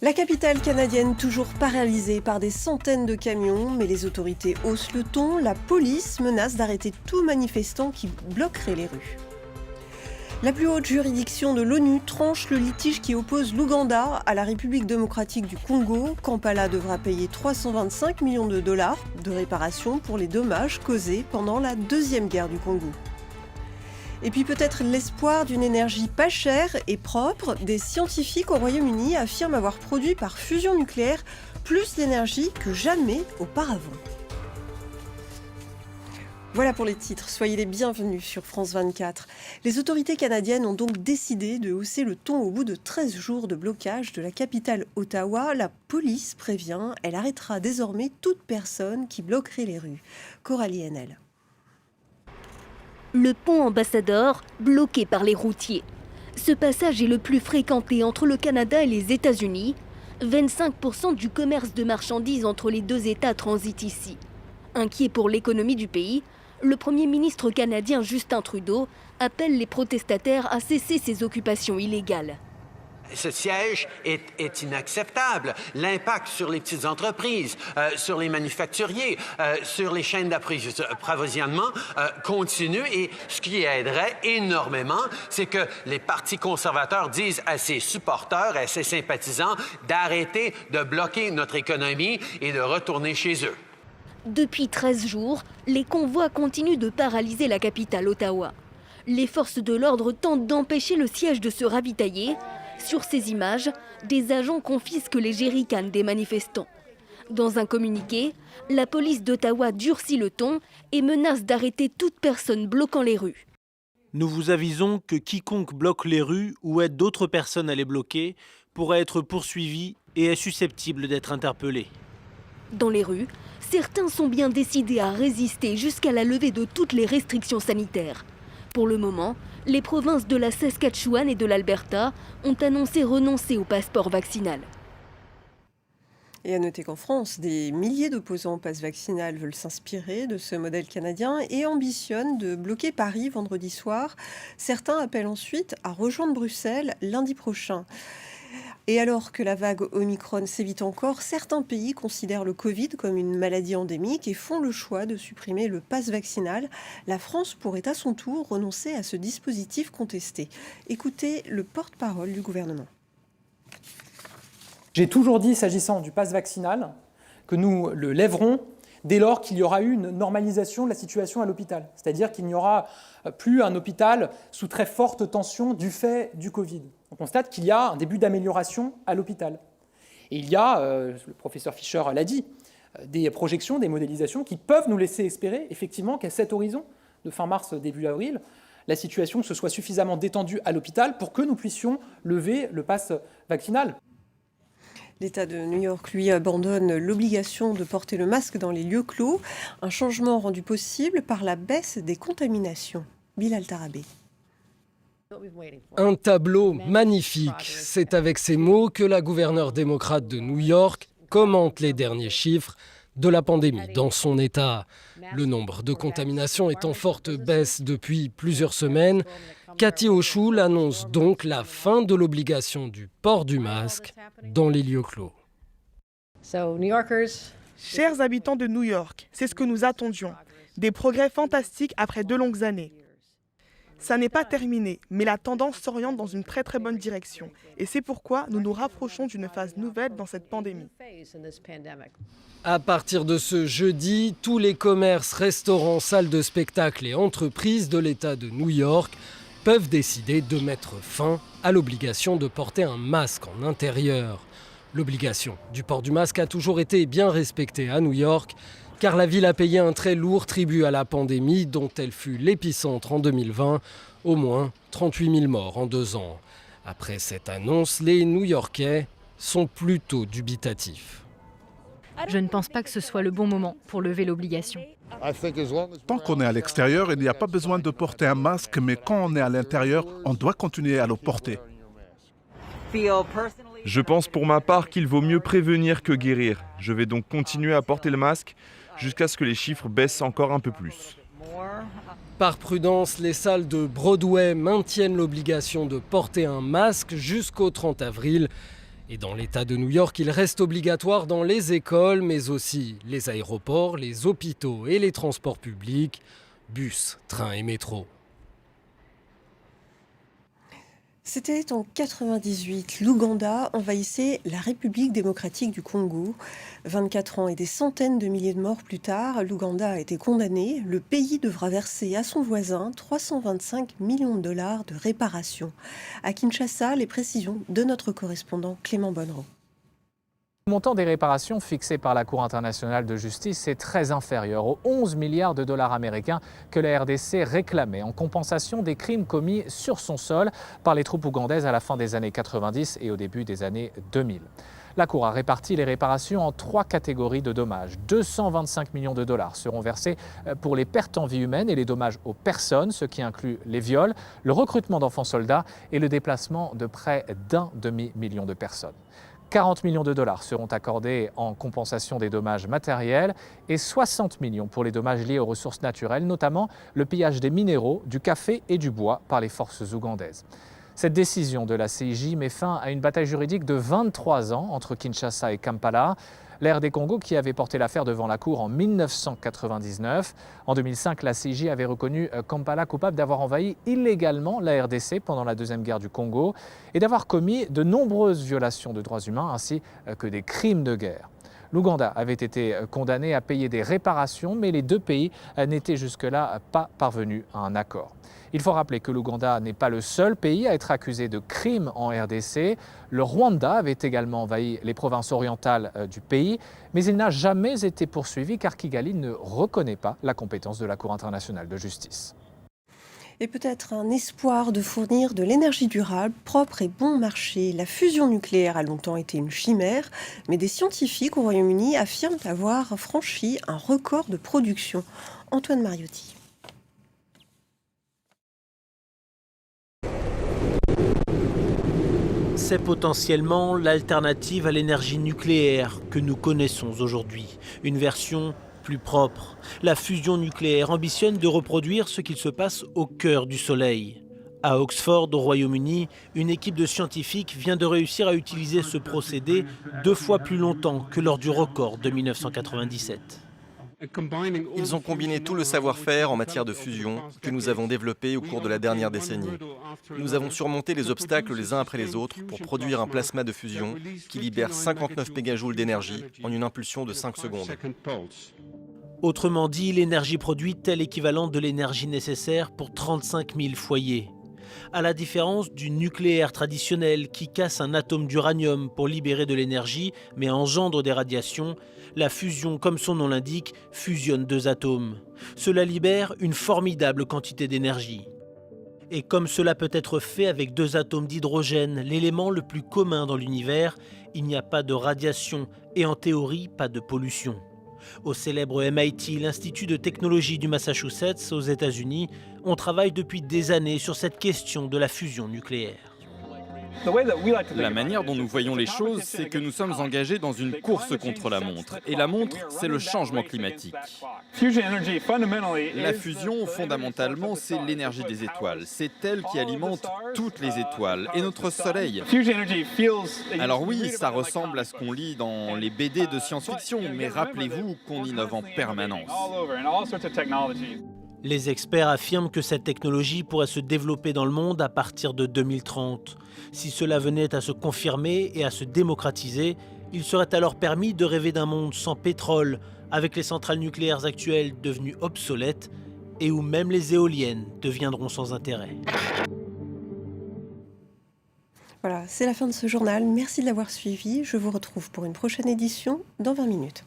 La capitale canadienne toujours paralysée par des centaines de camions, mais les autorités haussent le ton. La police menace d'arrêter tout manifestant qui bloquerait les rues. La plus haute juridiction de l'ONU tranche le litige qui oppose l'Ouganda à la République démocratique du Congo. Kampala devra payer 325 millions de dollars de réparation pour les dommages causés pendant la Deuxième Guerre du Congo. Et puis peut-être l'espoir d'une énergie pas chère et propre. Des scientifiques au Royaume-Uni affirment avoir produit par fusion nucléaire plus d'énergie que jamais auparavant. Voilà pour les titres, soyez les bienvenus sur France 24. Les autorités canadiennes ont donc décidé de hausser le ton au bout de 13 jours de blocage de la capitale Ottawa. La police prévient, elle arrêtera désormais toute personne qui bloquerait les rues. Coralie Henel. Le pont Ambassador, bloqué par les routiers. Ce passage est le plus fréquenté entre le Canada et les États-Unis. 25% du commerce de marchandises entre les deux États transite ici. Inquiet pour l'économie du pays, le Premier ministre canadien Justin Trudeau appelle les protestataires à cesser ces occupations illégales. Ce siège est inacceptable. L'impact sur les petites entreprises, sur les manufacturiers, sur les chaînes d'approvisionnement continue. Et ce qui aiderait énormément, c'est que les partis conservateurs disent à ses supporters, à ses sympathisants, d'arrêter de bloquer notre économie et de retourner chez eux. Depuis 13 jours, les convois continuent de paralyser la capitale Ottawa. Les forces de l'ordre tentent d'empêcher le siège de se ravitailler. Sur ces images, des agents confisquent les jerrycans des manifestants. Dans un communiqué, la police d'Ottawa durcit le ton et menace d'arrêter toute personne bloquant les rues. Nous vous avisons que quiconque bloque les rues ou aide d'autres personnes à les bloquer pourra être poursuivi et est susceptible d'être interpellé. Dans les rues, certains sont bien décidés à résister jusqu'à la levée de toutes les restrictions sanitaires. Pour le moment, les provinces de la Saskatchewan et de l'Alberta ont annoncé renoncer au passeport vaccinal. Et à noter qu'en France, des milliers d'opposants au pass vaccinal veulent s'inspirer de ce modèle canadien et ambitionnent de bloquer Paris vendredi soir. Certains appellent ensuite à rejoindre Bruxelles lundi prochain. Et alors que la vague Omicron sévit encore, certains pays considèrent le Covid comme une maladie endémique et font le choix de supprimer le pass vaccinal. La France pourrait à son tour renoncer à ce dispositif contesté. Écoutez le porte-parole du gouvernement. J'ai toujours dit, s'agissant du pass vaccinal, que nous le lèverons dès lors qu'il y aura eu une normalisation de la situation à l'hôpital. C'est-à-dire qu'il n'y aura plus un hôpital sous très forte tension du fait du Covid. On constate qu'il y a un début d'amélioration à l'hôpital. Et il y a, le professeur Fischer l'a dit, des projections, des modélisations qui peuvent nous laisser espérer effectivement qu'à cet horizon de fin mars, début avril, la situation se soit suffisamment détendue à l'hôpital pour que nous puissions lever le pass vaccinal. L'État de New York, lui, abandonne l'obligation de porter le masque dans les lieux clos. Un changement rendu possible par la baisse des contaminations. Bilal Tarabé. Un tableau magnifique. C'est avec ces mots que la gouverneure démocrate de New York commente les derniers chiffres de la pandémie dans son État. Le nombre de contaminations est en forte baisse depuis plusieurs semaines. Kathy Hochul annonce donc la fin de l'obligation du port du masque dans les lieux clos. Chers habitants de New York, c'est ce que nous attendions. Des progrès fantastiques après 2 longues années. Ça n'est pas terminé, mais la tendance s'oriente dans une très très bonne direction. Et c'est pourquoi nous nous rapprochons d'une phase nouvelle dans cette pandémie. À partir de ce jeudi, tous les commerces, restaurants, salles de spectacle et entreprises de l'État de New York peuvent décider de mettre fin à l'obligation de porter un masque en intérieur. L'obligation du port du masque a toujours été bien respectée à New York, car la ville a payé un très lourd tribut à la pandémie dont elle fut l'épicentre en 2020, au moins 38 000 morts en 2 ans. Après cette annonce, les New-Yorkais sont plutôt dubitatifs. Je ne pense pas que ce soit le bon moment pour lever l'obligation. Tant qu'on est à l'extérieur, il n'y a pas besoin de porter un masque, mais quand on est à l'intérieur, on doit continuer à le porter. Je pense pour ma part qu'il vaut mieux prévenir que guérir. Je vais donc continuer à porter le masque jusqu'à ce que les chiffres baissent encore un peu plus. Par prudence, les salles de Broadway maintiennent l'obligation de porter un masque jusqu'au 30 avril. Et dans l'État de New York, il reste obligatoire dans les écoles, mais aussi les aéroports, les hôpitaux et les transports publics, bus, trains et métros. C'était en 98. L'Ouganda envahissait la République démocratique du Congo. 24 ans et des centaines de milliers de morts plus tard, l'Ouganda a été condamné. Le pays devra verser à son voisin 325 millions de dollars de réparation. À Kinshasa, les précisions de notre correspondant Clément Bonneron. Le montant des réparations fixé par la Cour internationale de justice est très inférieur aux 11 milliards de dollars américains que la RDC réclamait en compensation des crimes commis sur son sol par les troupes ougandaises à la fin des années 90 et au début des années 2000. La Cour a réparti les réparations en 3 catégories de dommages. 225 millions de dollars seront versés pour les pertes en vie humaine et les dommages aux personnes, ce qui inclut les viols, le recrutement d'enfants soldats et le déplacement de près d'1 demi-million de personnes. 40 millions de dollars seront accordés en compensation des dommages matériels et 60 millions pour les dommages liés aux ressources naturelles, notamment le pillage des minéraux, du café et du bois par les forces ougandaises. Cette décision de la CIJ met fin à une bataille juridique de 23 ans entre Kinshasa et Kampala. La RD Congo qui avait porté l'affaire devant la Cour en 1999. En 2005, la CIJ avait reconnu Kampala coupable d'avoir envahi illégalement la RDC pendant la Deuxième Guerre du Congo et d'avoir commis de nombreuses violations de droits humains ainsi que des crimes de guerre. L'Ouganda avait été condamné à payer des réparations, mais les deux pays n'étaient jusque-là pas parvenus à un accord. Il faut rappeler que l'Ouganda n'est pas le seul pays à être accusé de crimes en RDC. Le Rwanda avait également envahi les provinces orientales du pays, mais il n'a jamais été poursuivi car Kigali ne reconnaît pas la compétence de la Cour internationale de justice. Et peut-être un espoir de fournir de l'énergie durable, propre et bon marché. La fusion nucléaire a longtemps été une chimère, mais des scientifiques au Royaume-Uni affirment avoir franchi un record de production. Antoine Mariotti. C'est potentiellement l'alternative à l'énergie nucléaire que nous connaissons aujourd'hui. Une version plus propre. La fusion nucléaire ambitionne de reproduire ce qu'il se passe au cœur du Soleil. À Oxford, au Royaume-Uni, une équipe de scientifiques vient de réussir à utiliser ce procédé 2 fois plus longtemps que lors du record de 1997. Ils ont combiné tout le savoir-faire en matière de fusion que nous avons développé au cours de la dernière décennie. Nous avons surmonté les obstacles les uns après les autres pour produire un plasma de fusion qui libère 59 mégajoules d'énergie en une impulsion de 5 secondes. Autrement dit, l'énergie produite est l'équivalent de l'énergie nécessaire pour 35 000 foyers. À la différence du nucléaire traditionnel qui casse un atome d'uranium pour libérer de l'énergie mais engendre des radiations, la fusion, comme son nom l'indique, fusionne 2 atomes. Cela libère une formidable quantité d'énergie. Et comme cela peut être fait avec 2 atomes d'hydrogène, l'élément le plus commun dans l'univers, il n'y a pas de radiation et en théorie pas de pollution. Au célèbre MIT, l'Institut de technologie du Massachusetts aux États-Unis, on travaille depuis des années sur cette question de la fusion nucléaire. La manière dont nous voyons les choses, c'est que nous sommes engagés dans une course contre la montre. Et la montre, c'est le changement climatique. La fusion, fondamentalement, c'est l'énergie des étoiles. C'est elle qui alimente toutes les étoiles et notre Soleil. Alors oui, ça ressemble à ce qu'on lit dans les BD de science-fiction, mais rappelez-vous qu'on innove en permanence. Les experts affirment que cette technologie pourrait se développer dans le monde à partir de 2030. Si cela venait à se confirmer et à se démocratiser, il serait alors permis de rêver d'un monde sans pétrole, avec les centrales nucléaires actuelles devenues obsolètes et où même les éoliennes deviendront sans intérêt. Voilà, c'est la fin de ce journal. Merci de l'avoir suivi. Je vous retrouve pour une prochaine édition dans 20 minutes.